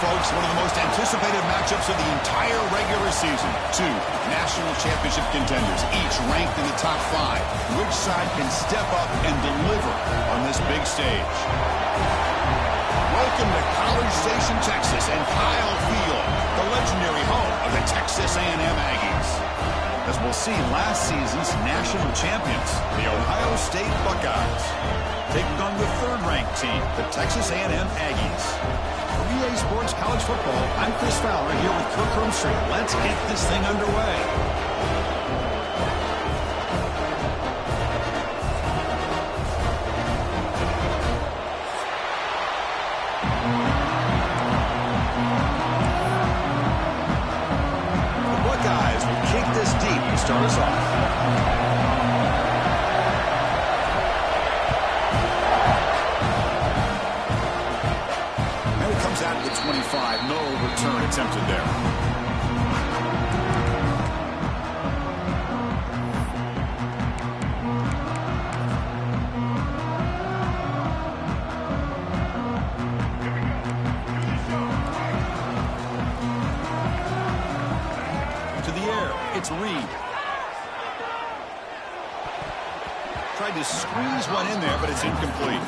folks, one of the most anticipated matchups of the entire regular season. Two national championship contenders, each ranked in the top 5. Which side can step up and deliver on this big stage? Welcome to College Station, Texas, and Kyle Field, the legendary home of the Texas A&M Aggies. As we'll see, last season's national champions, the Ohio State Buckeyes, taking on the third-ranked team, the Texas A&M Aggies. For EA Sports College Football, I'm Chris Fowler here with Kirk Hermstreet. Let's get this thing underway. The Buckeyes will kick this deep to start us off. At the 25, no return attempted there. To the air, it's Reed. Tried to squeeze one in there, but it's incomplete.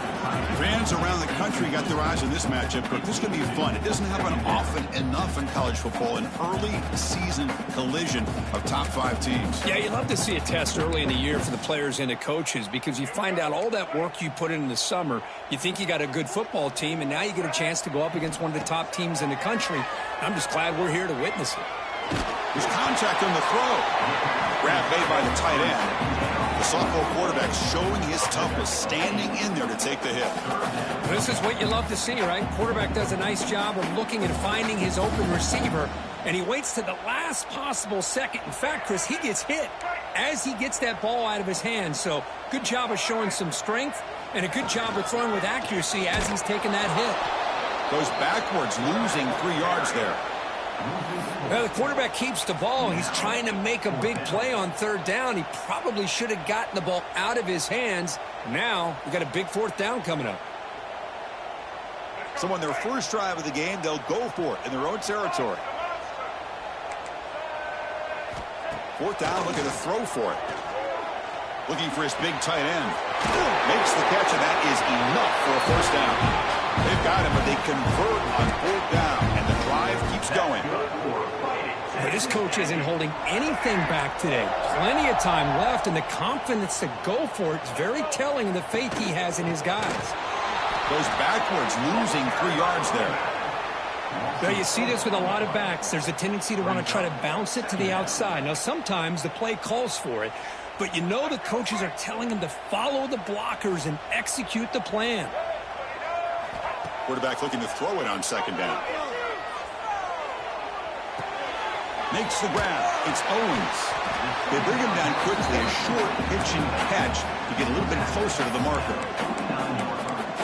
Fans around the country got their eyes on this matchup, but this is going to be fun. It doesn't happen often enough in college football, an early season collision of top 5 teams. Yeah, you love to see a test early in the year for the players and the coaches because you find out all that work you put in the summer. You think you got a good football team, and now you get a chance to go up against one of the top teams in the country. I'm just glad we're here to witness it. There's contact on the throw. Grab made by the tight end. The sophomore quarterback showing his toughness, standing in there to take the hit. This is what you love to see, right? Quarterback does a nice job of looking and finding his open receiver, and he waits to the last possible second. In fact, Chris, he gets hit as he gets that ball out of his hands. So good job of showing some strength and a good job of throwing with accuracy as he's taking that hit. Goes backwards, losing 3 yards there. Well, the quarterback keeps the ball. He's trying to make a big play on third down. He probably should have gotten the ball out of his hands. Now, we've got a big 4th down coming up. So on their first drive of the game, they'll go for it in their own territory. 4th down, looking to throw for it. Looking for his big tight end. Makes the catch, and that is enough for a 1st down. They've got him, but they convert on 4th down, and the drive keeps going. But this coach isn't holding anything back today. Plenty of time left, and the confidence to go for it is very telling of the faith he has in his guys. Goes backwards, losing 3 yards there. Now, you see this with a lot of backs. There's a tendency to want to try to bounce it to the outside. Now, sometimes the play calls for it, but you know the coaches are telling him to follow the blockers and execute the plan. Quarterback looking to throw it on 2nd down. Makes the grab. It's Owens. They bring him down quickly. A short pitch and catch to get a little bit closer to the marker.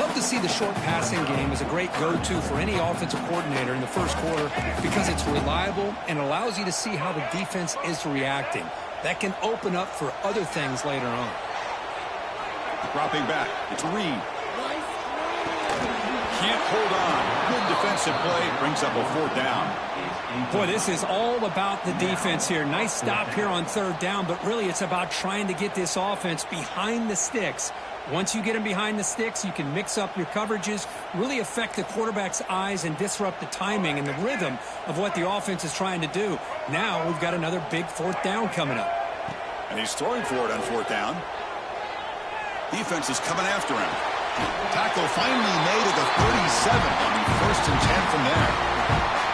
Love to see the short passing game as a great go-to for any offensive coordinator in the first quarter because it's reliable and allows you to see how the defense is reacting. That can open up for other things later on. Dropping back. It's Reed. Can't hold on. Good defensive play. Brings up a 4th down. Boy, this is all about the defense here. Nice stop here on 3rd down, but really it's about trying to get this offense behind the sticks. Once you get them behind the sticks, you can mix up your coverages, really affect the quarterback's eyes and disrupt the timing and the rhythm of what the offense is trying to do. Now we've got another big 4th down coming up. And he's throwing for it on 4th down. Defense is coming after him. Tackle finally made at the 37. On the 1st and 10 from there.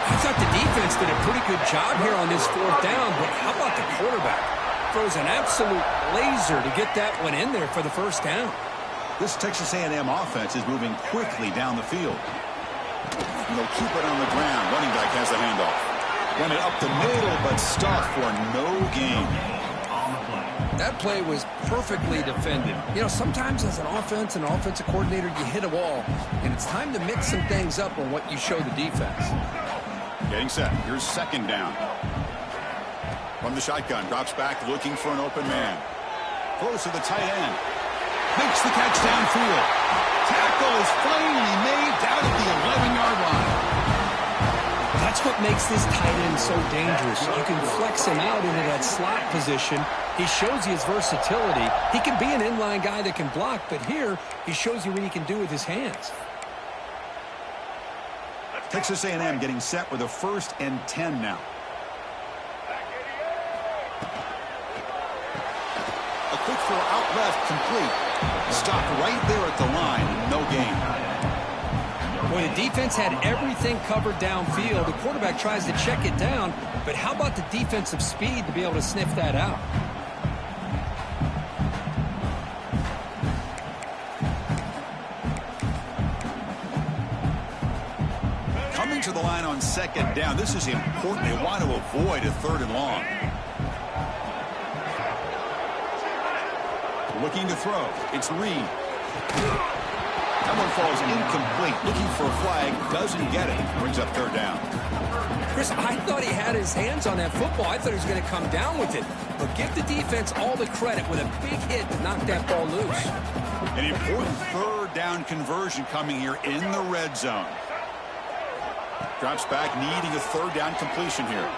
I thought the defense did a pretty good job here on this 4th down, but how about the quarterback? Throws an absolute laser to get that one in there for the 1st down. This Texas A&M offense is moving quickly down the field. And they'll keep it on the ground. Running back has the handoff. Run it up the middle, but stuffed for no gain. That play was perfectly defended. You know, sometimes as an offense and offensive coordinator, you hit a wall, and it's time to mix some things up on what you show the defense. Getting set. Here's 2nd down. From the shotgun, drops back, looking for an open man. Throws to the tight end. Makes the catch downfield. Tackle is finally made down at the 11-yard line. That's what makes this tight end so dangerous. You can flex him out into that slot position. He shows you his versatility. He can be an inline guy that can block, but here he shows you what he can do with his hands. Texas A&M getting set with a 1st and 10 now. A quick throw out left, complete. Stopped right there at the line, no gain. When the defense had everything covered downfield, the quarterback tries to check it down, but how about the defensive speed to be able to sniff that out? Coming to the line on 2nd down. This is important. They want to avoid a 3rd and long. Looking to throw. It's Reed. That one falls incomplete. Looking for a flag. Doesn't get it. Brings up 3rd down. Chris, I thought he had his hands on that football. I thought he was going to come down with it. But give the defense all the credit with a big hit to knock that ball loose. An important 3rd down conversion coming here in the red zone. Drops back, needing a 3rd down completion here.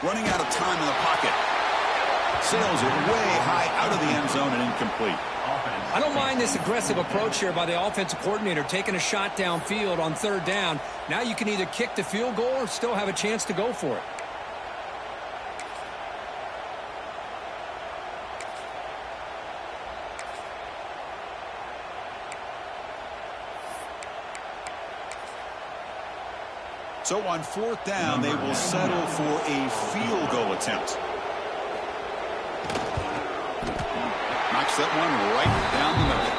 Running out of time in the pocket. Sails it way high out of the end zone and incomplete. I don't mind this aggressive approach here by the offensive coordinator, taking a shot downfield on 3rd down. Now you can either kick the field goal or still have a chance to go for it. So on 4th down, they will settle for a field goal attempt. Knocks that one right down the middle.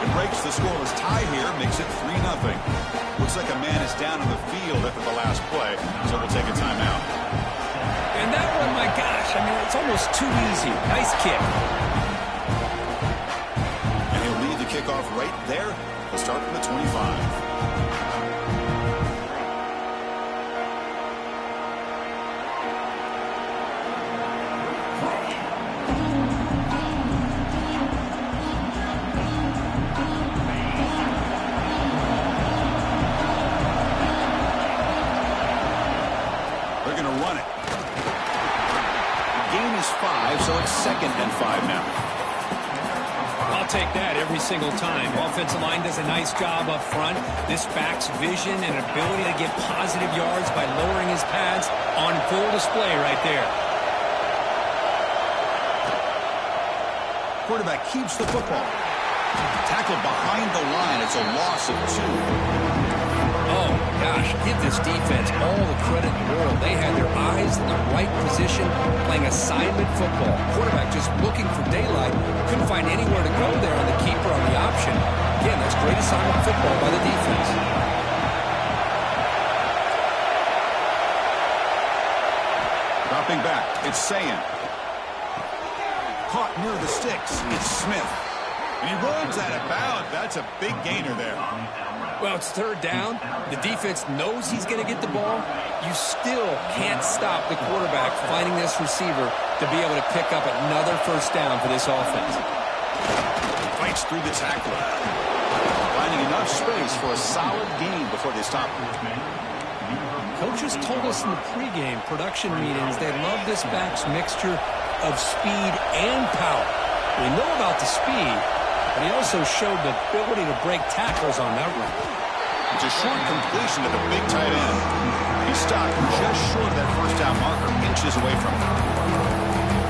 It breaks the scoreless tie here, makes it 3-0. Looks like a man is down on the field after the last play, so we'll take a timeout. And that one, my gosh, I mean, it's almost too easy. Nice kick. And he'll lead the kickoff right there. He'll start from the 25. So it's 2nd and 5 now. I'll take that every single time. Offensive line does a nice job up front. This back's vision and ability to get positive yards by lowering his pads on full display right there. Quarterback keeps the football. Tackled behind the line. It's a loss of 2. Oh, gosh, give this defense all the credit in the world. They had their eyes in the right position, playing assignment football. Quarterback just looking for daylight. Couldn't find anywhere to go there on the keeper on the option. Again, that's great assignment football by the defense. Dropping back, it's Sayan. Caught near the sticks. It's Smith. And he runs out of bounds. That's a big gainer there. Well, it's 3rd down. The defense knows he's going to get the ball. You still can't stop the quarterback finding this receiver to be able to pick up another 1st down for this offense. Fights through the tackle. Finding enough space for a solid gain before they stop him. Coaches told us in the pregame production meetings they love this back's mixture of speed and power. We know about the speed, but he also showed the ability to break tackles on that run. It's a short completion to the big tight end. He stopped just short of that 1st down marker, inches away from it.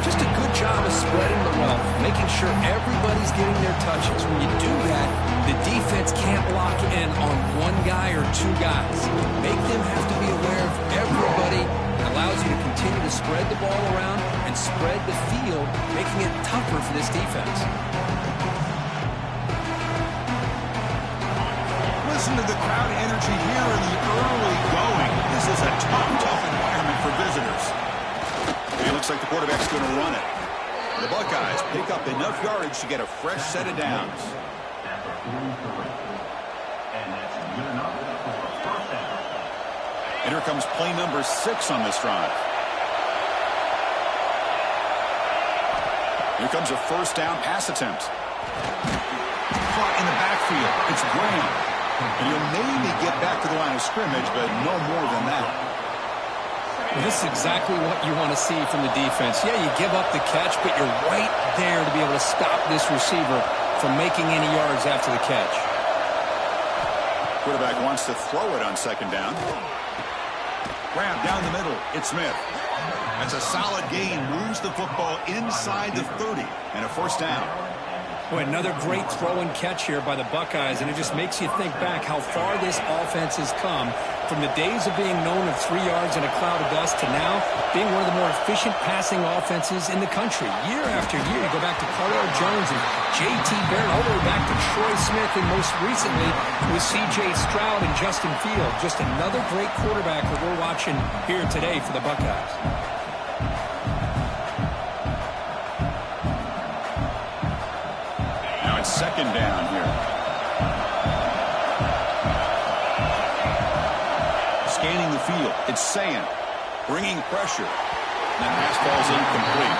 Just a good job of spreading the wealth, making sure everybody's getting their touches. When you do that, the defense can't lock in on one guy or 2 guys. Make them have to be aware of everybody. It allows you to continue to spread the ball around and spread the field, making it tougher for this defense. Listen to the crowd energy here in the early going. This is a tough environment for visitors. And it looks like the quarterback's going to run it. The Buckeyes pick up enough yardage to get a fresh set of downs. And here comes play number 6 on this drive. Here comes a 1st down pass attempt. Caught in the backfield. It's Graham. And he'll maybe get back to the line of scrimmage, but no more than that. Well, this is exactly what you want to see from the defense. Yeah, you give up the catch, but you're right there to be able to stop this receiver from making any yards after the catch. Quarterback wants to throw it on second down. Grab down the middle. It's Smith. That's a solid gain. Moves the football inside the 30 and a first down. Boy, another great throw and catch here by the Buckeyes, and it just makes you think back how far this offense has come from the days of being known of 3 yards in a cloud of dust to now being one of the more efficient passing offenses in the country. Year after year, you go back to Cardell Jones and J.T. Barrett, all the way back to Troy Smith, and most recently with C.J. Stroud and Justin Fields. Just another great quarterback that we're watching here today for the Buckeyes. Now it's second down here. Scanning the field. It's Sayan. Bringing pressure. And that pass falls incomplete.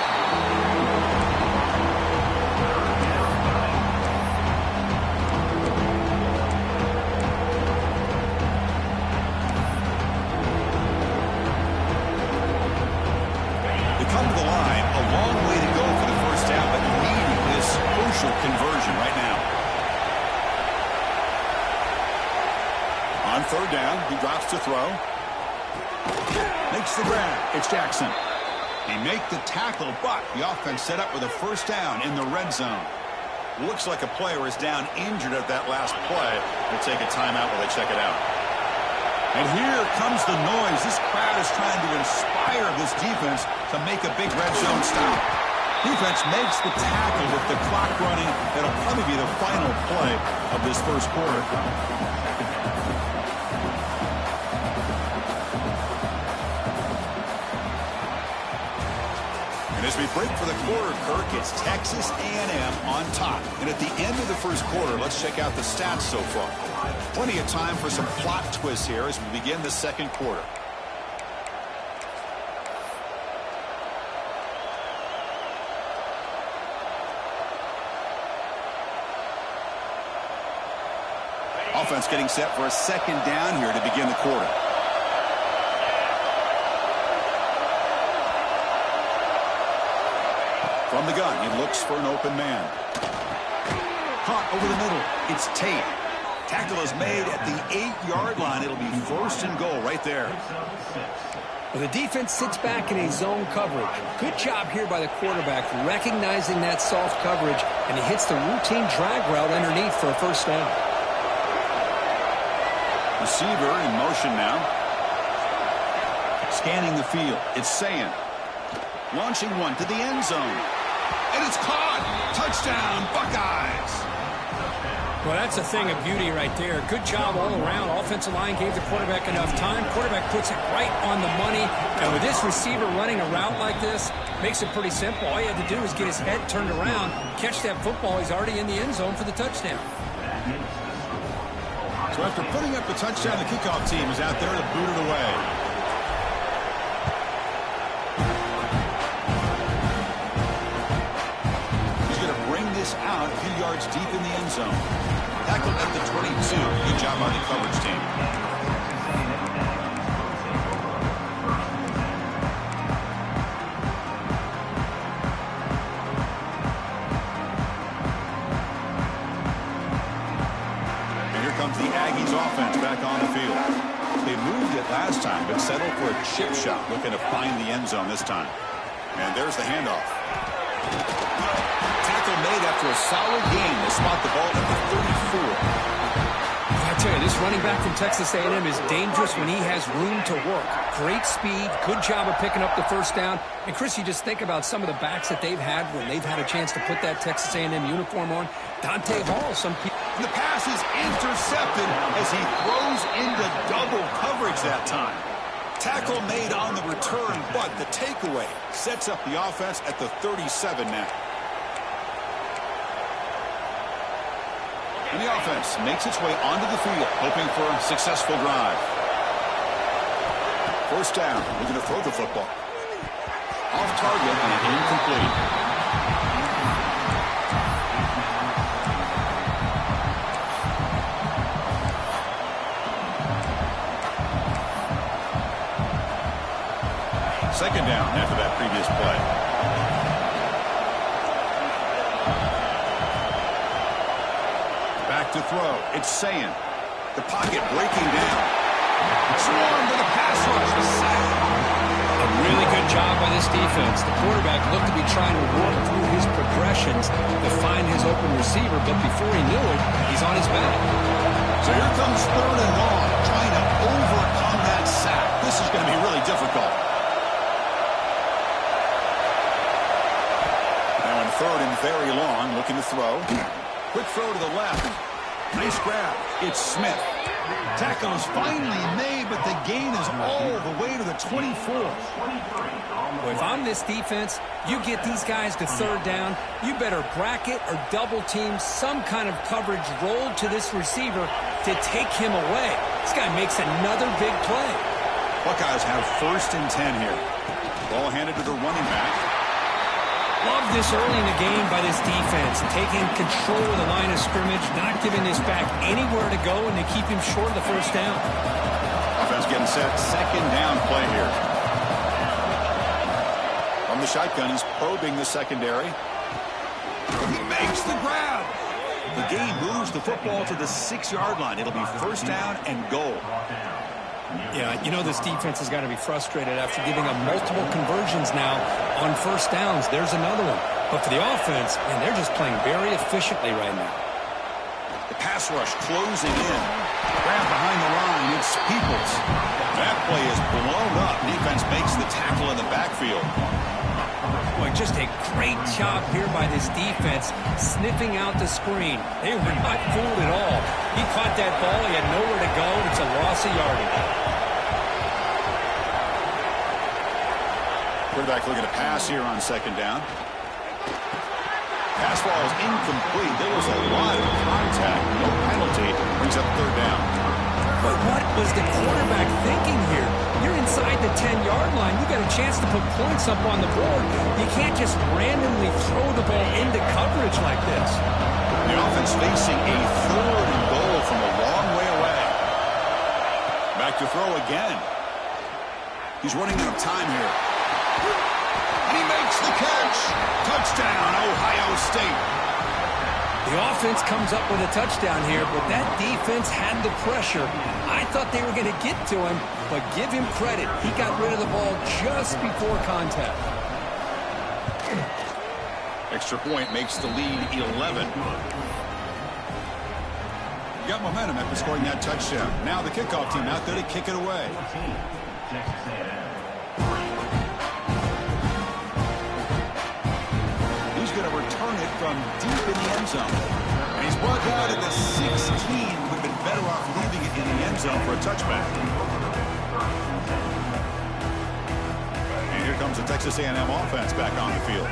They come to the line. A long way to go for the first down, but needing this crucial conversion right now. On third down, he drops to throw. Makes the grab. It's Jackson. He make the tackle, but the offense set up with a first down in the red zone. Looks like a player is down injured at that last play. They'll take a timeout while they check it out. And here comes the noise. This crowd is trying to inspire this defense to make a big red zone stop. Defense makes the tackle with the clock running. That'll probably be the final play of this first quarter. And as we break for the quarter, Kirk, it's Texas A&M on top. And at the end of the first quarter, let's check out the stats so far. Plenty of time for some plot twists here as we begin the second quarter. Offense getting set for a second down here to begin the quarter. From the gun, he looks for an open man. Caught over the middle. It's Tate. Tackle is made at the 8-yard line. It'll be first and goal right there. Well, the defense sits back in a zone coverage. Good job here by the quarterback recognizing that soft coverage, and he hits the routine drag route underneath for a first down. Receiver in motion now. Scanning the field. It's Sayan. Launching one to the end zone. And it's caught. Touchdown, Buckeyes. Well, that's a thing of beauty right there. Good job all around. Offensive line gave the quarterback enough time. Quarterback puts it right on the money. And with this receiver running a route like this, makes it pretty simple. All you have to do is get his head turned around, catch that football. He's already in the end zone for the touchdown. So after putting up the touchdown, the kickoff team is out there to boot it away. Out a few yards deep in the end zone. Tackled at the 22. Good job on the coverage team. And here comes the Aggies offense back on the field. They moved it last time, but settled for a chip shot, looking to find the end zone this time. And there's the handoff. Made after a solid game. They spot the ball at the 34. I tell you, this running back from Texas A&M is dangerous when he has room to work. Great speed, good job of picking up the first down. And Chris, you just think about some of the backs that they've had when they've had a chance to put that Texas A&M uniform on. Dante Hall, some people. The pass is intercepted as he throws into double coverage that time. Tackle made on the return, but the takeaway sets up the offense at the 37 now. And the offense makes its way onto the field, hoping for a successful drive. First down, looking to throw the football. Off target and incomplete. Second down after that previous play. Back to throw. It's Sayin. The pocket breaking down. Swarm to the pass rush. A sack. A really good job by this defense. The quarterback looked to be trying to work through his progressions to find his open receiver, but before he knew it, he's on his back. So here comes third and long, trying to overcome that sack. This is going to be really difficult. Now in third and very long, looking to throw. Quick throw to the left. Nice grab. It's Smith. Tackle is finally made, but the gain is all the way to the 24. Well, if I'm this defense, you get these guys to third down, you better bracket or double team some kind of coverage rolled to this receiver to take him away. This guy makes another big play. Buckeyes have 1st and 10 here. Ball handed to the running back. Love this early in the game by this defense, taking control of the line of scrimmage, not giving this back anywhere to go, and to keep him short of the first down. Offense getting set. Second down play here. From the shotgun, he's probing the secondary. He makes the grab. The game moves the football to the 6-yard line. It'll be first down and goal. Yeah, you know this defense has got to be frustrated after giving up multiple conversions now on first downs. There's another one. But for the offense, man, they're just playing very efficiently right now. The pass rush closing in. Grab behind the line. It's Peoples. That play is blown up. Defense makes the tackle in the backfield. Boy, just a great job here by this defense, sniffing out the screen. They were not fooled at all. He caught that ball. He had nowhere to go. It's a loss of yardage. Quarterback looking to pass here on second down. Pass ball is incomplete. There was a lot of contact. No penalty. Brings up third down. But what was the quarterback thinking here? You're inside the 10-yard line. You got a chance to put points up on the board. You can't just randomly throw the ball into coverage like this. The offense facing a third and goal from a long way away. Back to throw again. He's running out of time here. And he makes the catch. Touchdown, Ohio State. The offense comes up with a touchdown here, but that defense had the pressure. I thought they were going to get to him, but give him credit. He got rid of the ball just before contact. Extra point makes the lead 11. You got momentum after scoring that touchdown. Now the kickoff team out there to kick it away. He's going to return it from deep in the end zone. And he's brought down at the 16. Would have been better off leaving it in the end zone for a touchback. And here comes the Texas A&M offense back on the field.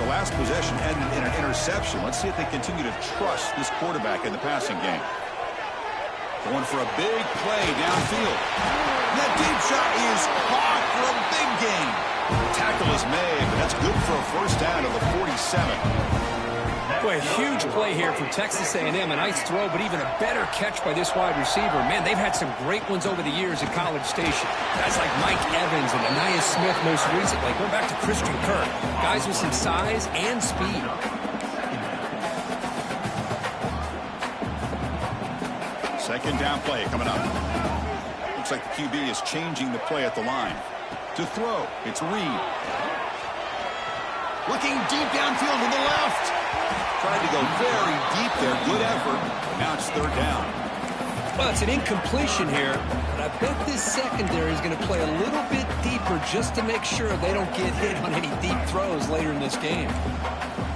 The last possession ended in an interception. Let's see if they continue to trust this quarterback in the passing game. Going for a big play downfield. That deep shot is caught for a big gain. Tackle is made, but that's good for a first down to the 47. Boy, a huge play here from Texas A&M. A nice throw, but even a better catch by this wide receiver. Man, they've had some great ones over the years at College Station. Guys like Mike Evans and Anais Smith most recently. Going back to Christian Kirk. Guys with some size and speed. Second down play coming up. Looks like the QB is changing the play at the line. To throw, it's Reed. Looking deep downfield to the left. Tried to go very deep there. Good effort. But now it's third down. Well, it's an incompletion here, but I bet this secondary is going to play a little bit deeper just to make sure they don't get hit on any deep throws later in this game.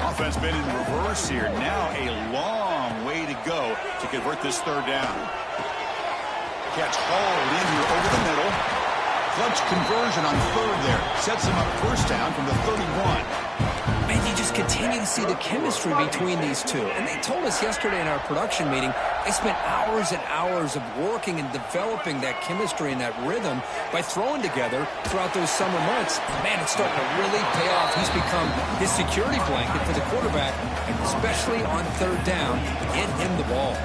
Offense been in reverse here. Now a long way to go to convert this third down. Catch hauled in here over the middle. Clutch conversion on third there. Sets him up first down from the 31. And you just continue to see the chemistry between these two. And they told us yesterday in our production meeting, they spent hours and hours of working and developing that chemistry and that rhythm by throwing together throughout those summer months. Man, it's starting to really pay off. He's become his security blanket for the quarterback, and especially on third down, get him the ball.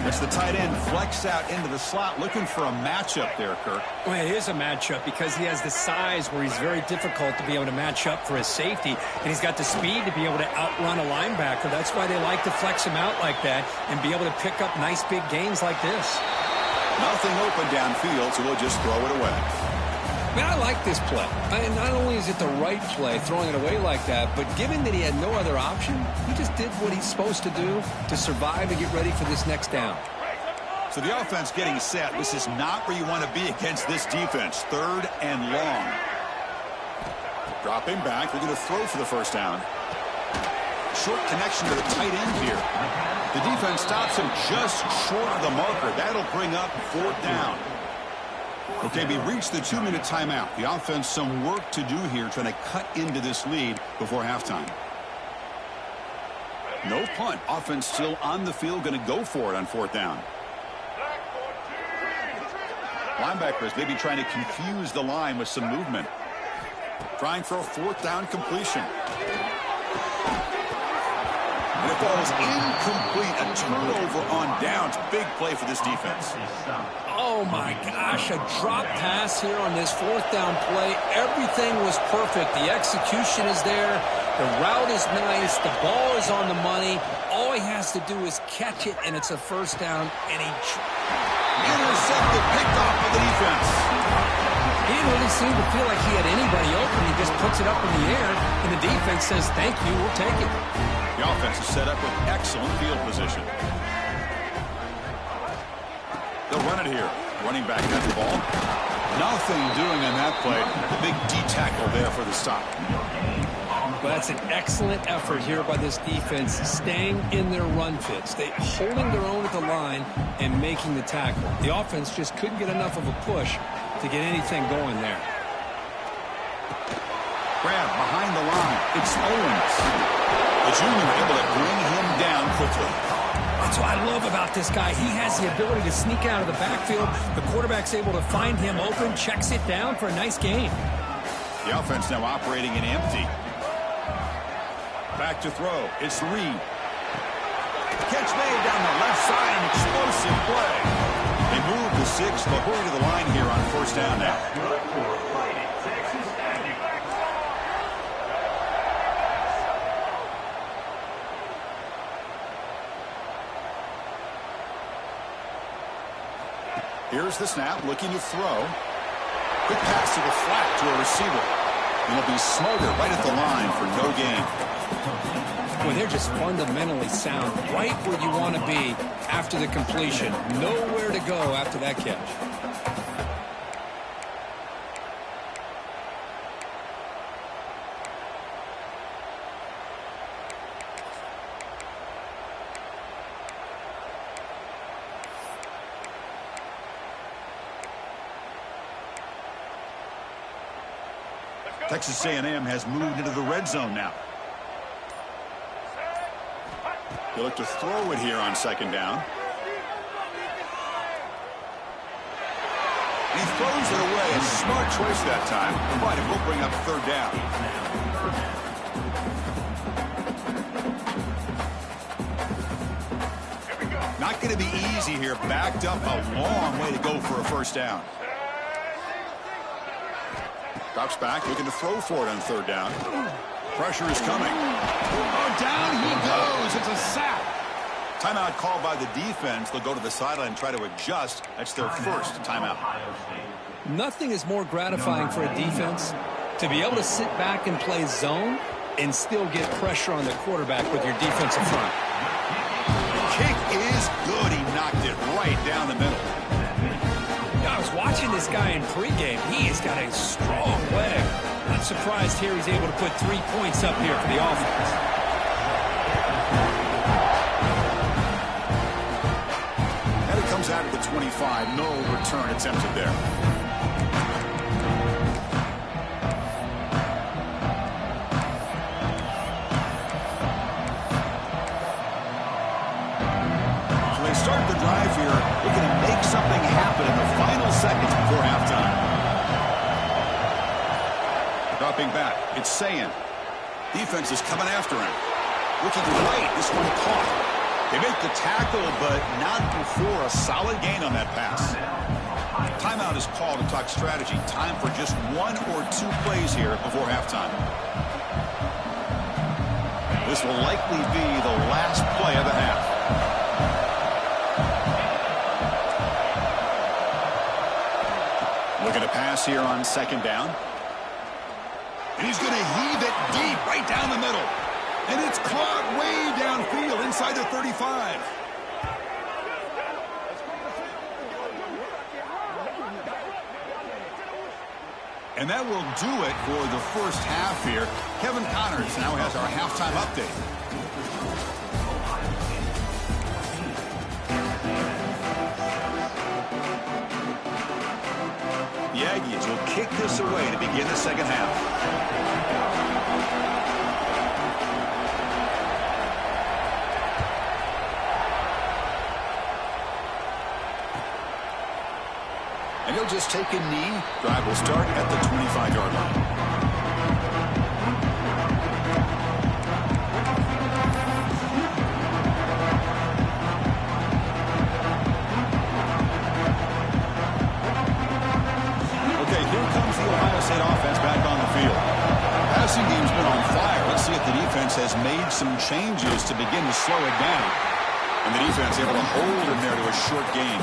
As the tight end flex out into the slot, looking for a matchup there, Kirk. Well, it is a matchup because he has the size where he's very difficult to be able to match up for his safety, and he's got the speed to be able to outrun a linebacker. That's why they like to flex him out like that and be able to pick up nice big gains like this. Nothing open downfield, so we'll just throw it away. Man, I like this play. And not only is it the right play, throwing it away like that, but given that he had no other option, he just did what he's supposed to do to survive and get ready for this next down. So the offense getting set. This is not where you want to be against this defense. Third and long. Dropping back. They're going to throw for the first down. Short connection to the tight end here. The defense stops him just short of the marker. That'll bring up fourth down. Okay, we reached the 2-minute timeout. The offense some work to do here, trying to cut into this lead before halftime. No punt. Offense still on the field, going to go for it on fourth down. Linebackers maybe trying to confuse the line with some movement. Trying for a fourth down completion. And it falls incomplete. A turnover on downs. Big play for this defense. Oh, my gosh. A drop pass here on this fourth down play. Everything was perfect. The execution is there. The route is nice. The ball is on the money. All he has to do is catch it, and it's a first down. And he intercepted, picked off by the defense. He didn't really seem to feel like he had anybody open. He just puts it up in the air, and the defense says, thank you, we'll take it. The offense is set up with excellent field position. They'll run it here. Running back got the ball. Nothing doing on that play. The big D tackle there for the stop. Well, that's an excellent effort here by this defense, staying in their run fits. They holding their own at the line and making the tackle. The offense just couldn't get enough of a push to get anything going there. Grab behind the line. It's Owens. The junior able to bring him down quickly. That's what I love about this guy. He has the ability to sneak out of the backfield. The quarterback's able to find him open, checks it down for a nice gain. The offense now operating in empty. Back to throw. It's Reed. Catch made down the left side. An explosive play. They move the 6. They'll hurry to the line here on first down now. Here's the snap, looking to throw. Quick pass to the flat to a receiver. And he'll be smarter right at the line for no gain. Well, they're just fundamentally sound, right where you want to be after the completion. Nowhere to go after that catch. Texas A&M has moved into the red zone now. They look to throw it here on second down. He throws it away. A smart choice that time, but it will bring up third down. Not going to be easy here. Backed up a long way to go for a first down. Drops back, looking to throw for it on third down. Pressure is coming. Oh, down he goes. It's a sack. Timeout called by the defense. They'll go to the sideline and try to adjust. That's their first timeout. Nothing is more gratifying for a defense to be able to sit back and play zone and still get pressure on the quarterback with your defensive front. The kick is good. He knocked it right down the middle. I was watching this guy in pregame. He has got a strong leg. Not surprised here he's able to put 3 points up here for the offense. And it comes out at the 25. No return attempted there. start the drive here, looking to make something happen in the final seconds before halftime. Dropping back, it's Sayin. Defense is coming after him. Looking great, this one caught. They make the tackle, but not before a solid gain on that pass. Timeout is called to talk strategy. Time for just 1 or 2 plays here before halftime. This will likely be the last play of the half. Looking to pass here on second down. And he's going to heave it deep right down the middle. And it's caught way downfield inside the 35. And that will do it for the first half here. Kevin Connors now has our halftime update. The Aggies will kick this away to begin the second half. And he'll just take a knee. Drive will start at the 25-yard line. Okay, here comes the Ohio State offense back on the field. Passing game's been on fire. Let's see if the defense has made some changes to begin to slow it down. And the defense able to hold him there to a short gain.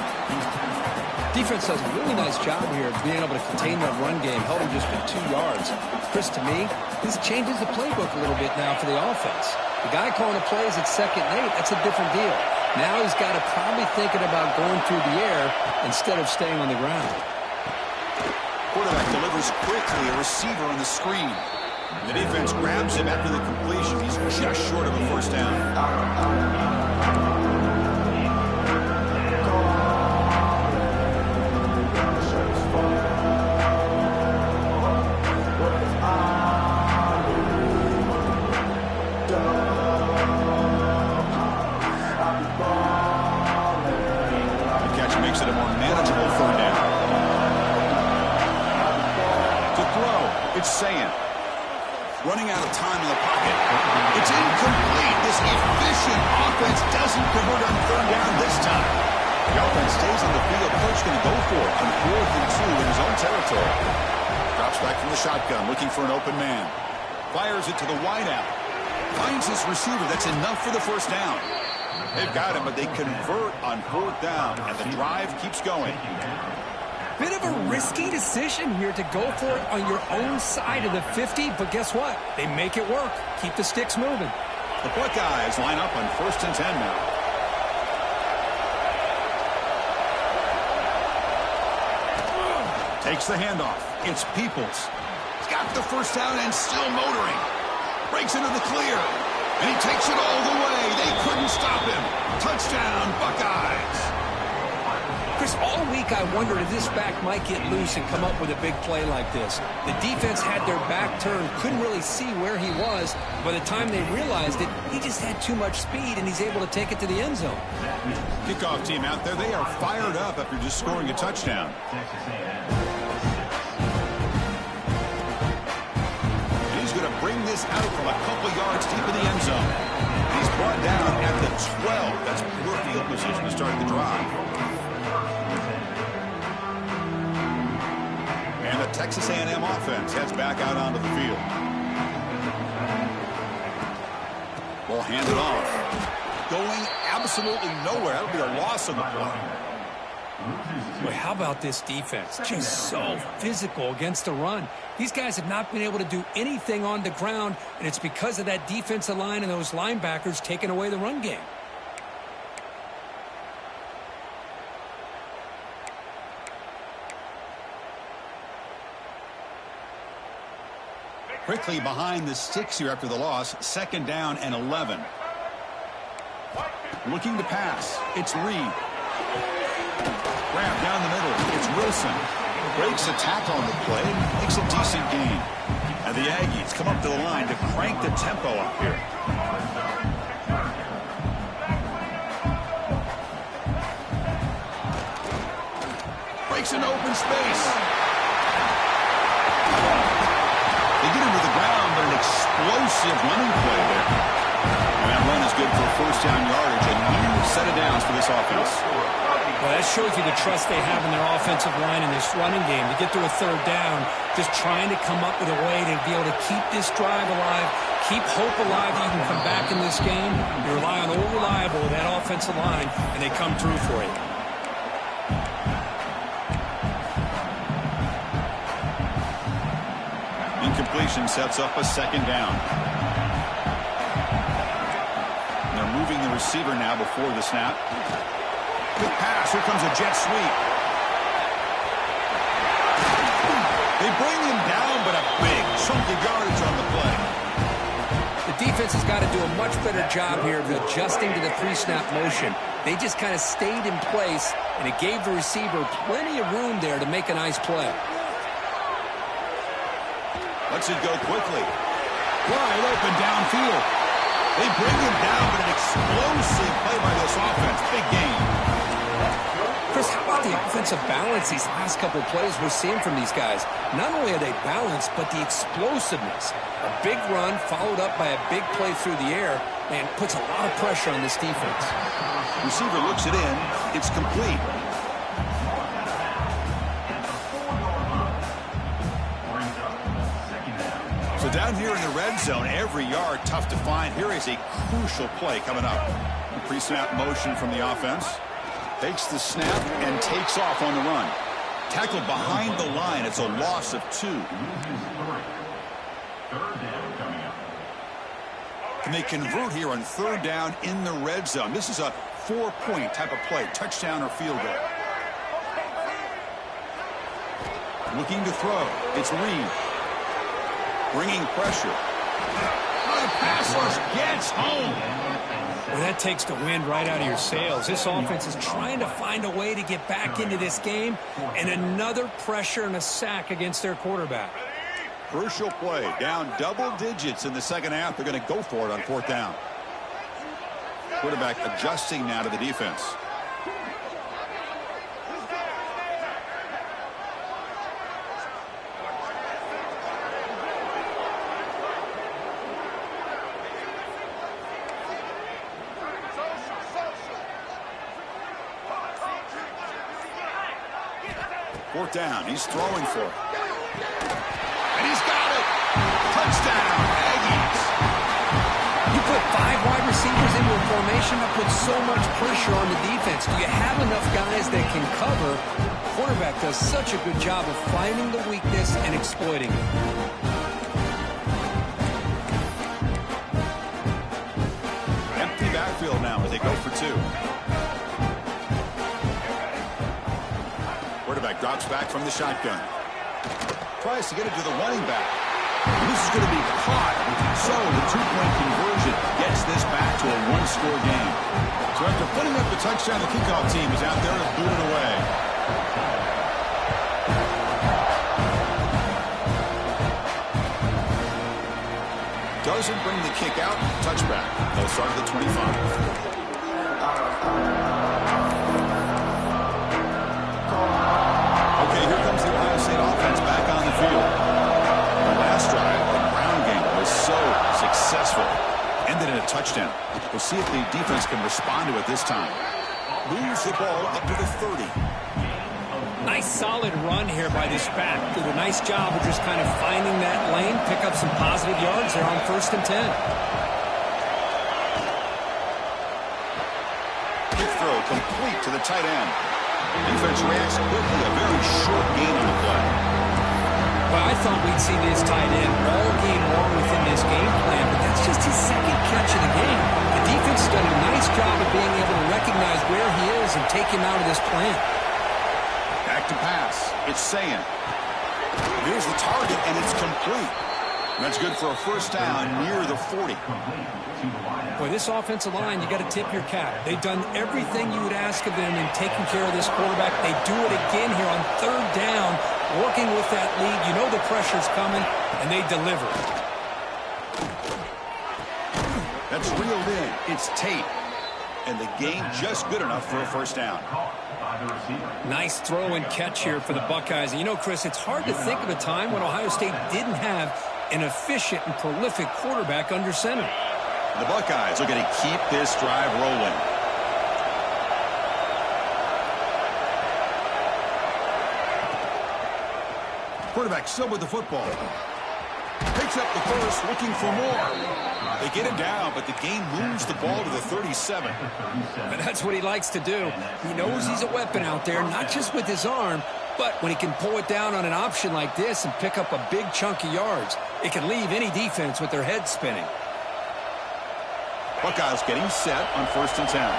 Defense does a really nice job here of being able to contain that run game, held him just for 2 yards. Chris, to me, this changes the playbook a little bit now for the offense. The guy calling the plays at 2nd and 8, that's a different deal. Now he's got to probably thinking about going through the air instead of staying on the ground. Quarterback delivers quickly, a receiver on the screen. The defense grabs him after the completion. He's just short of a first down. Sayin. Running out of time in the pocket. It's incomplete. This efficient offense doesn't convert on 3rd down this time. The offense stays on the field. Coach going to go for it on 4th and 2 in his own territory. Drops back from the shotgun, looking for an open man. Fires it to the wideout. Finds his receiver. That's enough for the first down. They've got him, but they convert on 4th down, and the drive keeps going. Bit of a risky decision here to go for it on your own side of the 50, but guess what? They make it work. Keep the sticks moving. The Buckeyes line up on 1st and 10 now. Takes the handoff. It's Peoples. He's got the first down and still motoring. Breaks into the clear. And he takes it all the way. They couldn't stop him. Touchdown, Buckeyes. Chris, all week I wondered if this back might get loose and come up with a big play like this. The defense had their back turned, couldn't really see where he was. By the time they realized it, he just had too much speed, and he's able to take it to the end zone. Kickoff team out there, they are fired up after just scoring a touchdown. And he's going to bring this out from a couple yards deep in the end zone. And he's brought down at the 12. That's poor field position to start the drive. And the Texas A&M offense heads back out onto the field. Ball handed off. Going absolutely nowhere. That'll be a loss of the play. Boy, how about this defense? Just so physical against the run. These guys have not been able to do anything on the ground, and it's because of that defensive line and those linebackers taking away the run game. Quickly behind the sticks here after the loss. 2nd down and 11. Looking to pass. It's Reed. Grab down the middle. It's Wilson. Breaks a tackle on the play. Makes a decent gain. And the Aggies come up to the line to crank the tempo up here. breaks into open space. They get him to the ground, but an explosive running play there. And that run is good for first down yardage. A new set of downs for this offense. Well, that shows you the trust they have in their offensive line in this running game. To get to a third down, just trying to come up with a way to be able to keep this drive alive, keep hope alive that you can come back in this game. You rely on old reliable, that offensive line, and they come through for you. Incompletion sets up a second down. And they're moving the receiver now before the snap. Quick pass. Here comes a jet sweep. They bring him down, but a big chunk of yardage on the play. The defense has got to do a much better job here of adjusting to the pre-snap motion. They just kind of stayed in place, and it gave the receiver plenty of room there to make a nice play. Lets it go quickly. Wide open downfield. They bring him down, but an explosive play by this offense. Big game. Chris, how about the offensive balance these last couple of plays we're seeing from these guys? Not only are they balanced, but the explosiveness. A big run followed up by a big play through the air, and puts a lot of pressure on this defense. Receiver looks it in. It's complete. So down here in the red zone, every yard tough to find. Here is a crucial play coming up. A pre-snap motion from the offense. Takes the snap and takes off on the run. Tackled behind the line. It's a loss of 2. Can they convert here on third down in the red zone? This is a 4-point type of play. Touchdown or field goal. Looking to throw. It's Reed. Bringing pressure. The pass rush gets home. Well, that takes the wind right out of your sails. This offense is trying to find a way to get back into this game, and another pressure and a sack against their quarterback. Crucial play. Down double digits in the second half. They're going to go for it on fourth down. Quarterback adjusting now to the defense. Fourth down. He's throwing for it. And he's got it. Touchdown, Aggies. You put 5 wide receivers into a formation that puts so much pressure on the defense. Do you have enough guys that can cover? The quarterback does such a good job of finding the weakness and exploiting it. Empty backfield now as they go for 2. Quarterback drops back from the shotgun. Tries to get it to the running back. This is going to be caught. So the 2-point conversion gets this back to a 1-score game. So after putting up the touchdown, the kickoff team is out there to boot it away. Doesn't bring the kick out. Touchback. They'll start at the 25. Here comes the Ohio State offense back on the field. The last drive, the ground game was so successful. Ended in a touchdown. We'll see if the defense can respond to it this time. Moves the ball up to the 30. Nice solid run here by this back. Did a nice job of just kind of finding that lane, pick up some positive yards there on 1st and 10. Quick throw complete to the tight end. Defense reacts quickly. A very short game on the play. Well, I thought we'd see this tight end all game long within this game plan, but that's just his second catch of the game. The defense has done a nice job of being able to recognize where he is and take him out of this plan. Back to pass. It's Sayan. Here's the target, and it's complete. That's good for a first down near the 40. Boy, this offensive line, you got to tip your cap. They've done everything you would ask of them in taking care of this quarterback. They do it again here on third down, working with that lead. You know the pressure's coming, and they deliver. That's reeled in. It's Tate. and the gain just good enough for a first down. Nice throw and catch here for the Buckeyes. And you know, Chris, it's hard to think of a time when Ohio State didn't have an efficient and prolific quarterback under center. The Buckeyes are going to keep this drive rolling. Quarterback still with the football. Picks up the first, looking for more. They get him down, but the game moves the ball to the 37. And that's what he likes to do. He knows he's a weapon out there, not just with his arm, but when he can pull it down on an option like this and pick up a big chunk of yards, it can leave any defense with their head spinning. Buckeyes getting set on 1st and 10.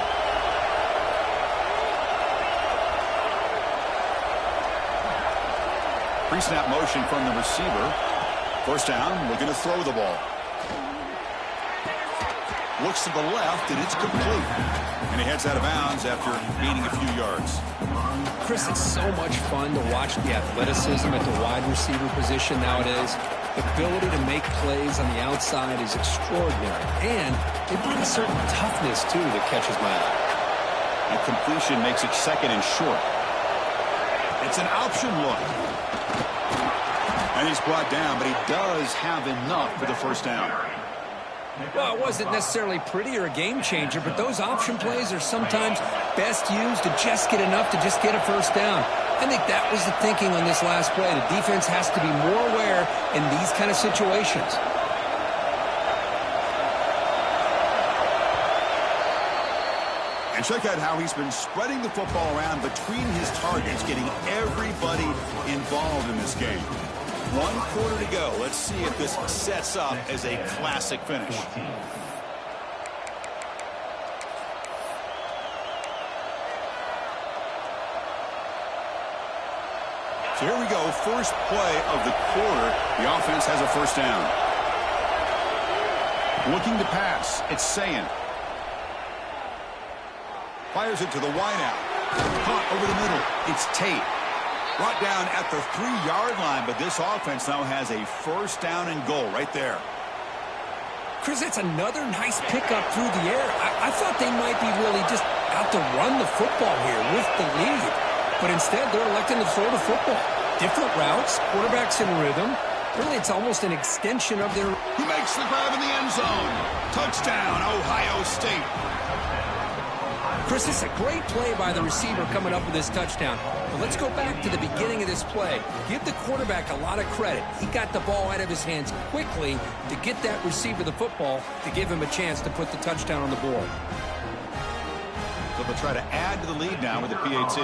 Pre-snap motion from the receiver. First down, looking to throw the ball. Looks to the left, and it's complete. And he heads out of bounds after gaining a few yards. Chris, it's so much fun to watch the athleticism at the wide receiver position nowadays. The ability to make plays on the outside is extraordinary. And they bring a certain toughness, too, that catches my eye. And completion makes it 2nd and short. It's an option look. And he's brought down, but he does have enough for the first down. Well, it wasn't necessarily pretty or a game changer, but those option plays are sometimes best used to just get enough to just get a first down. I think that was the thinking on this last play. The defense has to be more aware in these kind of situations. And check out how he's been spreading the football around between his targets, getting everybody involved in this game. 1 quarter to go. Let's see if this sets up as a classic finish. So here we go. First play of the quarter. The offense has a first down. Looking to pass. It's Sayin. Fires it to the wideout. Caught over the middle. It's Tate. Brought down at the 3-yard line, but this offense now has a first down and goal right there. Chris, that's another nice pickup through the air. I thought they might be really just out to run the football here with the lead. But instead, they're electing to throw the football. Different routes, quarterbacks in rhythm. Really, it's almost an extension of their... He makes the grab in the end zone. Touchdown, Ohio State. Chris, it's a great play by the receiver coming up with this touchdown. But let's go back to the beginning of this play. Give the quarterback a lot of credit. He got the ball out of his hands quickly to get that receiver the football to give him a chance to put the touchdown on the board. So they'll try to add to the lead now with the PAT.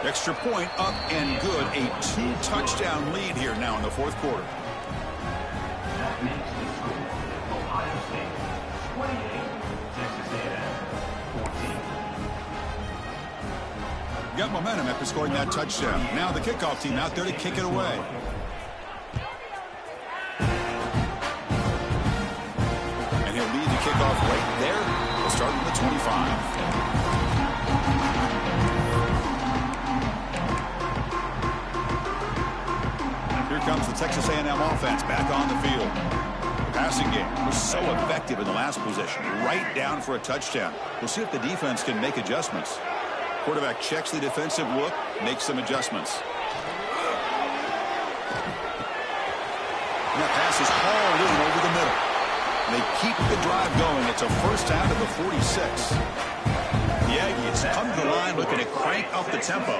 Extra point up and good. A 2-touchdown lead here now in the 4th quarter. That makes the score Ohio State 28, Texas A&M 14. Got momentum after scoring that touchdown. Now the kickoff team out there to kick it away. And he'll lead the kickoff right there. We'll start with the 25. Here comes the Texas A&M offense back on the field. The passing game was so effective in the last possession. Right down for a touchdown. We'll see if the defense can make adjustments. Quarterback checks the defensive look, makes some adjustments. And that pass is hauled in over the middle. And they keep the drive going. It's a first down to the 46. The Aggies come to the line looking to crank up the tempo.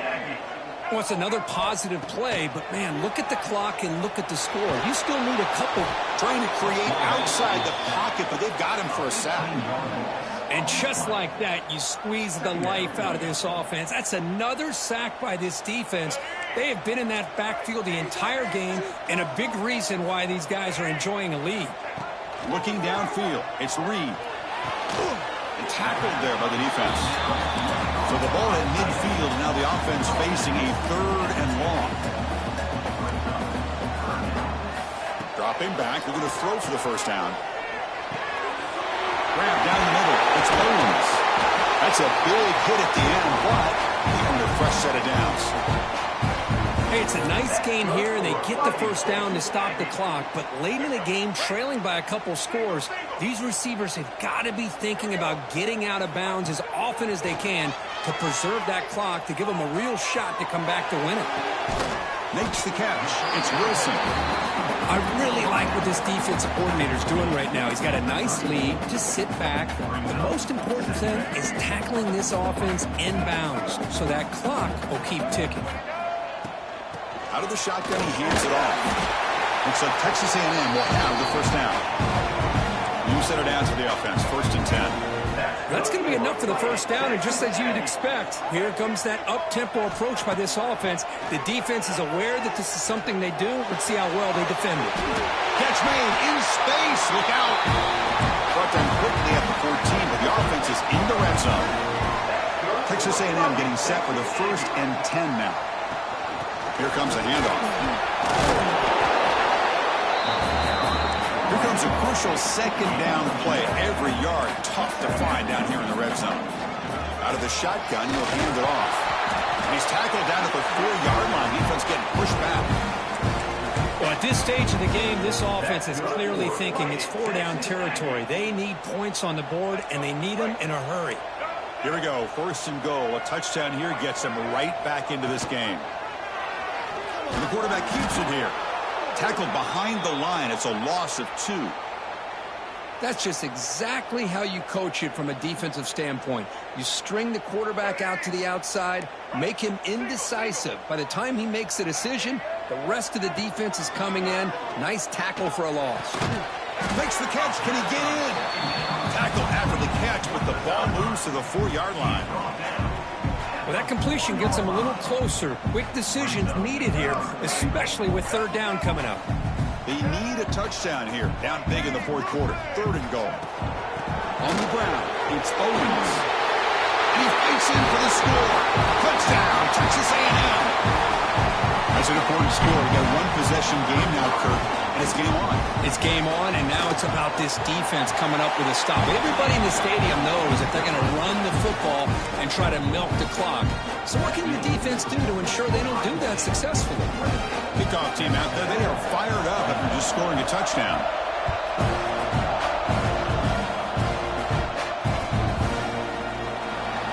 Well, it's another positive play, but, man, look at the clock and look at the score. You still need a couple. Trying to create outside the pocket, but they've got him for a sack. And just like that, you squeeze the life out of this offense. That's another sack by this defense. They have been in that backfield the entire game, and a big reason why these guys are enjoying a lead. Looking downfield, it's Reed. And tackled there by the defense. So the ball at midfield, now the offense facing a 3rd and long. Dropping back, they're going to throw for the first down. Grab down the middle, it's Owens. That's a big hit at the end, but they earned a fresh set of downs. Hey, it's a nice gain here, and they get the first down to stop the clock. But late in the game, trailing by a couple scores, these receivers have got to be thinking about getting out of bounds as often as they can to preserve that clock, to give them a real shot to come back to win it. Makes the catch. It's Wilson. I really like what this defensive coordinator's doing right now. He's got a nice lead. Just sit back. The most important thing is tackling this offense inbounds so that clock will keep ticking. Out of the shotgun, he hands it off. Looks like Texas A&M will have the first down. You set it down to the offense. 1st and 10. That's going to be enough for the first down, and just as you'd expect, here comes that up-tempo approach by this offense. The defense is aware that this is something they do. Let's see how well they defend it. Catch made in space. Look out. Brought down quickly at the 14, but the offense is in the red zone. Texas A&M getting set for the 1st and 10 now. Here comes a handoff. Here comes a crucial 2nd down play. Every yard tough to find down here in the red zone. Out of the shotgun, he'll hand it off. And he's tackled down at the 4-yard line. Defense getting pushed back. Well, at this stage of the game, this offense is clearly thinking it's 4-down territory. They need points on the board, and they need them in a hurry. Here we go. 1st and goal. A touchdown here gets them right back into this game. And the quarterback keeps it here. Tackled behind the line. It's a loss of 2. That's just exactly how you coach it from a defensive standpoint. You string the quarterback out to the outside, make him indecisive. By the time he makes a decision, the rest of the defense is coming in. Nice tackle for a loss. Makes the catch. Can he get in? Tackle after the catch, but the ball moves to the 4-yard line. Well, that completion gets him a little closer. Quick decisions needed here, especially with 3rd down coming up. They need a touchdown here. Down big in the 4th quarter. 3rd and goal. On the ground, it's Owens. And he fights in for the score. Touchdown, Texas A&M. That's an important score. We got a 1-possession game now, Kirk, and it's game on. It's game on, and now it's about this defense coming up with a stop. Everybody in the stadium knows that they're going to run the football and try to milk the clock. So what can your defense do to ensure they don't do that successfully? Kickoff team out there, they are fired up after just scoring a touchdown.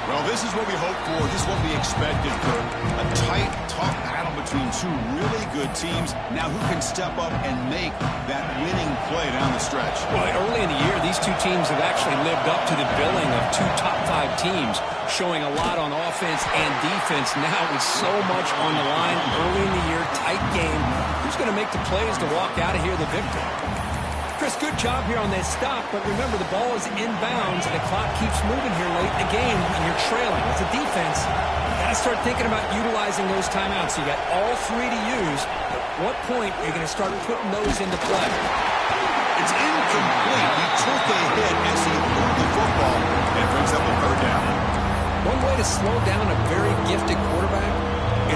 Well, this is what we hoped for. This is what we expected, Kirk. A tight, tough battle between 2 really good teams. Now who can step up and make that winning play down the stretch? Well, early in the year, these 2 teams have actually lived up to the billing of 2 top 5 teams, showing a lot on offense and defense. Now with so much on the line early in the year, tight game, who's going to make the plays to walk out of here the victor? Chris, good job here on this stop, but remember the ball is inbounds and the clock keeps moving here late in the game and you're trailing. As a defense, you got to start thinking about utilizing those timeouts. You got all 3 to use. At what point are you going to start putting those into play? It's incomplete. He took a hit as he threw the football and it brings up a 3rd down. One way to slow down a very gifted quarterback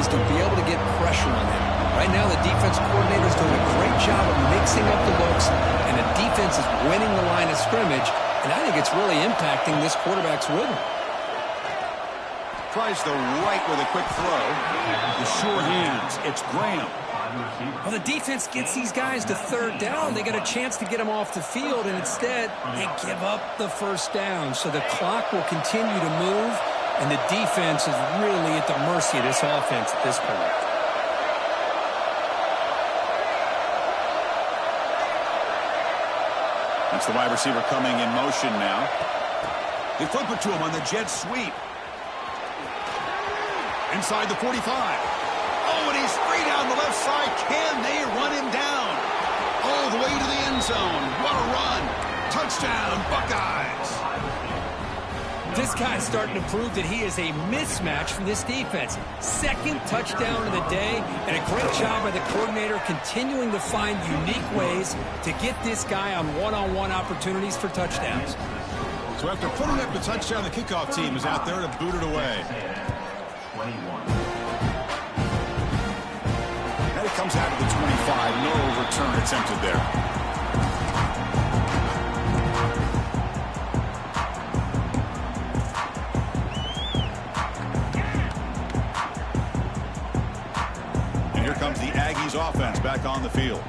is to be able to get pressure on him. Right now, the defense coordinator is doing a great job of mixing up the looks, and the defense is winning the line of scrimmage, and I think it's really impacting this quarterback's rhythm. Tries the right with a quick throw. The sure hands. It's Graham. Well, the defense gets these guys to 3rd down. They got a chance to get them off the field, and instead, they give up the 1st down. So the clock will continue to move, and the defense is really at the mercy of this offense at this point. That's the wide receiver coming in motion now. They flip it to him on the jet sweep. Inside the 45. Oh, and he's free down the left side. Can they run him down? All the way to the end zone. What a run. Touchdown, Buckeyes. This guy's starting to prove that he is a mismatch from this defense. 2nd touchdown of the day, and a great job by the coordinator continuing to find unique ways to get this guy on one-on-one opportunities for touchdowns. So after putting up the touchdown, the kickoff team is out there to boot it away. 21. Now it comes out of the 25. No return attempted there. back on the field.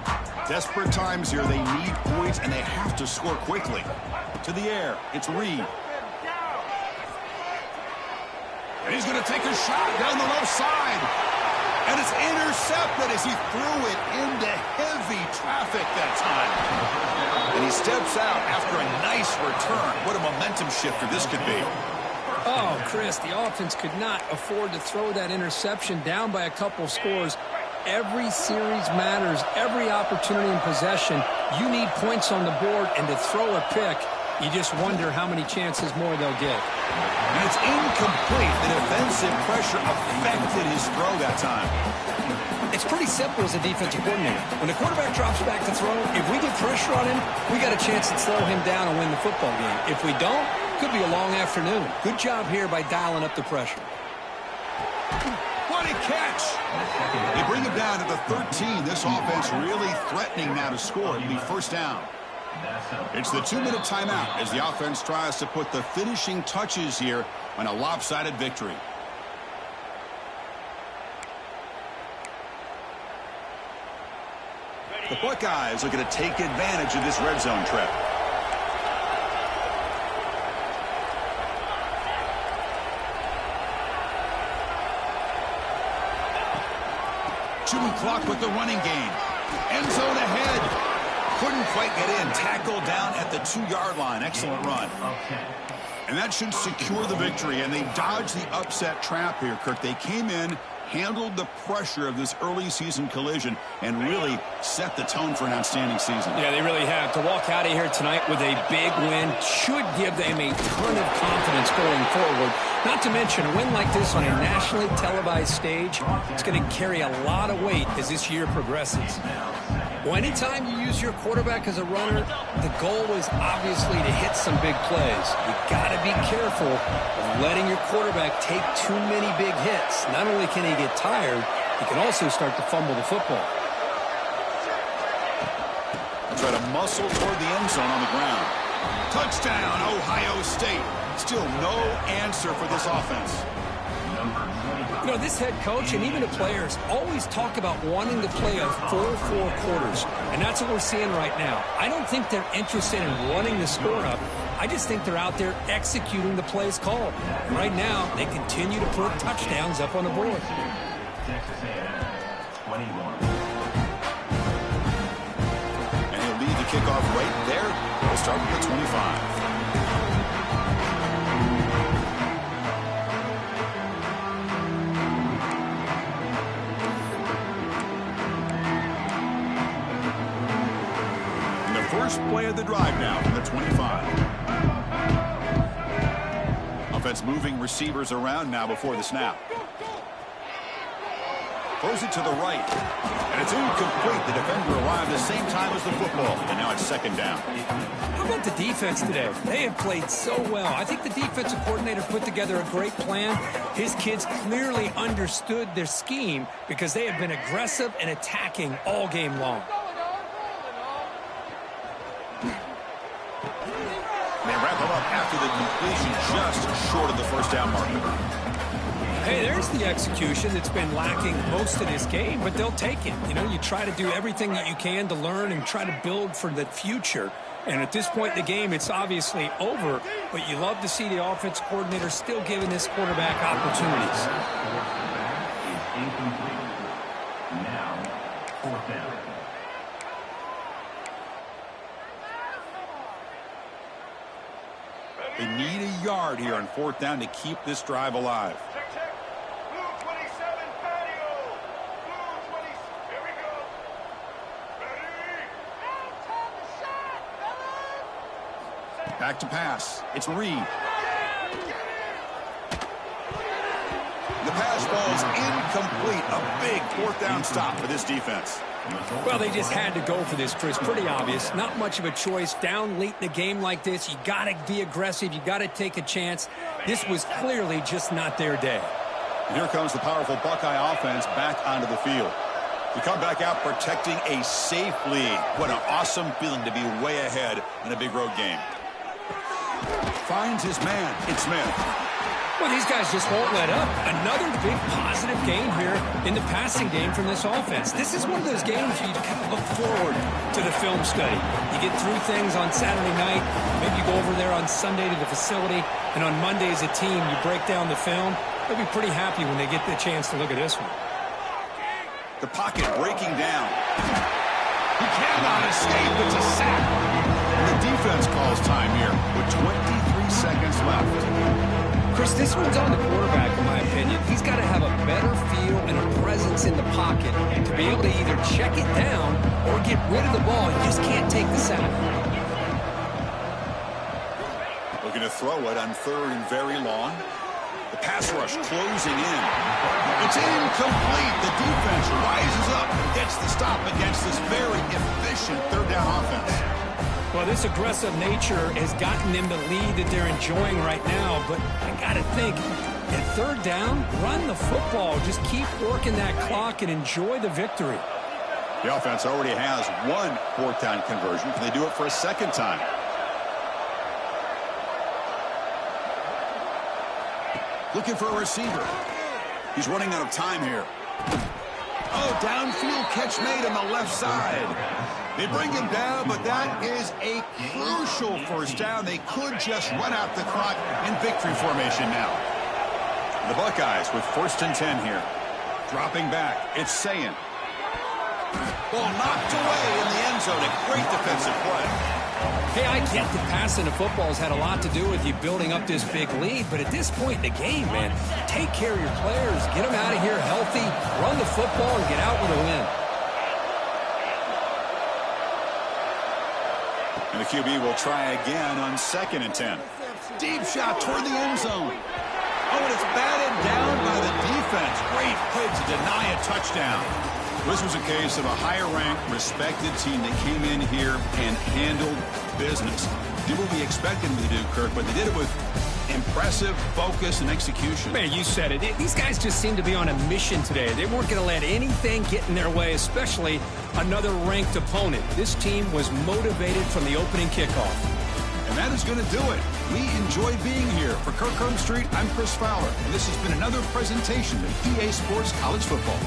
Desperate times here. They need points, and they have to score quickly. To the air. It's Reed. And he's going to take a shot down the left side. And it's intercepted as he threw it into heavy traffic that time. And he steps out after a nice return. What a momentum shifter this could be. Oh, Chris, the offense could not afford to throw that interception down by a couple scores. Every series matters. Every opportunity in possession. You need points on the board, and to throw a pick, you just wonder how many chances more they'll get. And it's incomplete. The defensive pressure affected his throw that time. It's pretty simple as a defensive coordinator. When the quarterback drops back to throw, if we get pressure on him, we got a chance to slow him down and win the football game. If we don't, could be a long afternoon. Good job here by dialing up the pressure. What a catch! They bring him down to the 13. This offense really threatening now to score. It'll be first down. It's the 2-minute timeout as the offense tries to put the finishing touches here on a lopsided victory. The Buckeyes are going to take advantage of this red zone trip. Chewing clock with the running game. End zone ahead. Couldn't quite get in. Tackled down at the 2-yard line. Excellent run. And that should secure the victory. And they dodged the upset trap here, Kirk. They came in, handled the pressure of this early season collision, and really set the tone for an outstanding season. Yeah, they really have. To walk out of here tonight with a big win should give them a ton of confidence going forward. Not to mention, a win like this on a nationally televised stage, it's going to carry a lot of weight as this year progresses. Well, anytime you use your quarterback as a runner, the goal is obviously to hit some big plays. You got to be careful of letting your quarterback take too many big hits. Not only can he get tired, he can also start to fumble the football. Try to muscle toward the end zone on the ground. Touchdown, Ohio State. Still no answer for this offense. You know, this head coach and even the players always talk about wanting to play a full 4 quarters, and that's what we're seeing right now. I don't think they're interested in running the score up. I just think they're out there executing the plays called. And right now, they continue to put touchdowns up on the board. Texas A&M, 21. And he'll lead the kickoff right there. We'll start with the 25. First play of the drive now from the 25. Offense moving receivers around now before the snap. Throws it to the right. And it's incomplete. The defender arrived the same time as the football. And now it's second down. How about the defense today? They have played so well. I think the defensive coordinator put together a great plan. His kids clearly understood their scheme because they have been aggressive and attacking all game long. They wrap him up after the completion just short of the first down marker. Hey, there's the execution that's been lacking most of this game, but they'll take it. You know, you try to do everything that you can to learn and try to build for the future. And at this point in the game, it's obviously over, but you love to see the offense coordinator still giving this quarterback opportunities. Incomplete. Now, fourth down. They need a yard here on fourth down to keep this drive alive. Blue 27, patio. Blue 20. Here we go. Ready? Back to pass. It's Reed. The pass ball's incomplete. A big fourth down stop for this defense. Well, they just had to go for this, Chris. Pretty obvious. Not much of a choice. Down late in a game like this, you got to be aggressive. You got to take a chance. This was clearly just not their day. And here comes the powerful Buckeye offense back onto the field. To come back out protecting a safe lead. What an awesome feeling to be way ahead in a big road game. Finds his man. It's Smith. Well, these guys just won't let up. Another big positive game here in the passing game from this offense. This is one of those games where you kind of look forward to the film study. You get through things on Saturday night. Maybe you go over there on Sunday to the facility. And on Monday as a team, you break down the film. They'll be pretty happy when they get the chance to look at this one. The pocket breaking down. He cannot escape. It's a sack. The defense calls time here with 23 seconds left. Chris, this one's on the quarterback, in my opinion. He's got to have a better feel and a presence in the pocket to be able to either check it down or get rid of the ball. He just can't take the sack. Looking to throw it on third and very long. The pass rush closing in. It's incomplete. The defense rises up and gets the stop against this very efficient third down offense. Well, this aggressive nature has gotten them the lead that they're enjoying right now. But I got to think, at third down, run the football. Just keep working that clock and enjoy the victory. The offense already has one fourth down conversion. Can they do it for a second time? Looking for a receiver. He's running out of time here. Oh, downfield catch made on the left side. They bring him down, but that is a crucial first down. They could just run out the clock in victory formation now. The Buckeyes with 1st and 10 here. Dropping back, it's Sayin. Ball knocked away in the end zone. A great defensive play. Hey, I get that passing the football has had a lot to do with you building up this big lead, but at this point in the game, man, take care of your players, get them out of here healthy, run the football, and get out with a win. And the QB will try again on 2nd and 10. Deep shot toward the end zone. Oh, and it's batted down by the defense. Great play to deny a touchdown. This was a case of a higher-ranked, respected team that came in here and handled business. Did what we expected them to do, Kirk, but they did it with impressive focus and execution. Man, you said it. These guys just seem to be on a mission today. They weren't going to let anything get in their way, especially another ranked opponent. This team was motivated from the opening kickoff. And that is going to do it. We enjoy being here. For Kirk Street, I'm Chris Fowler, and this has been another presentation of EA Sports College Football.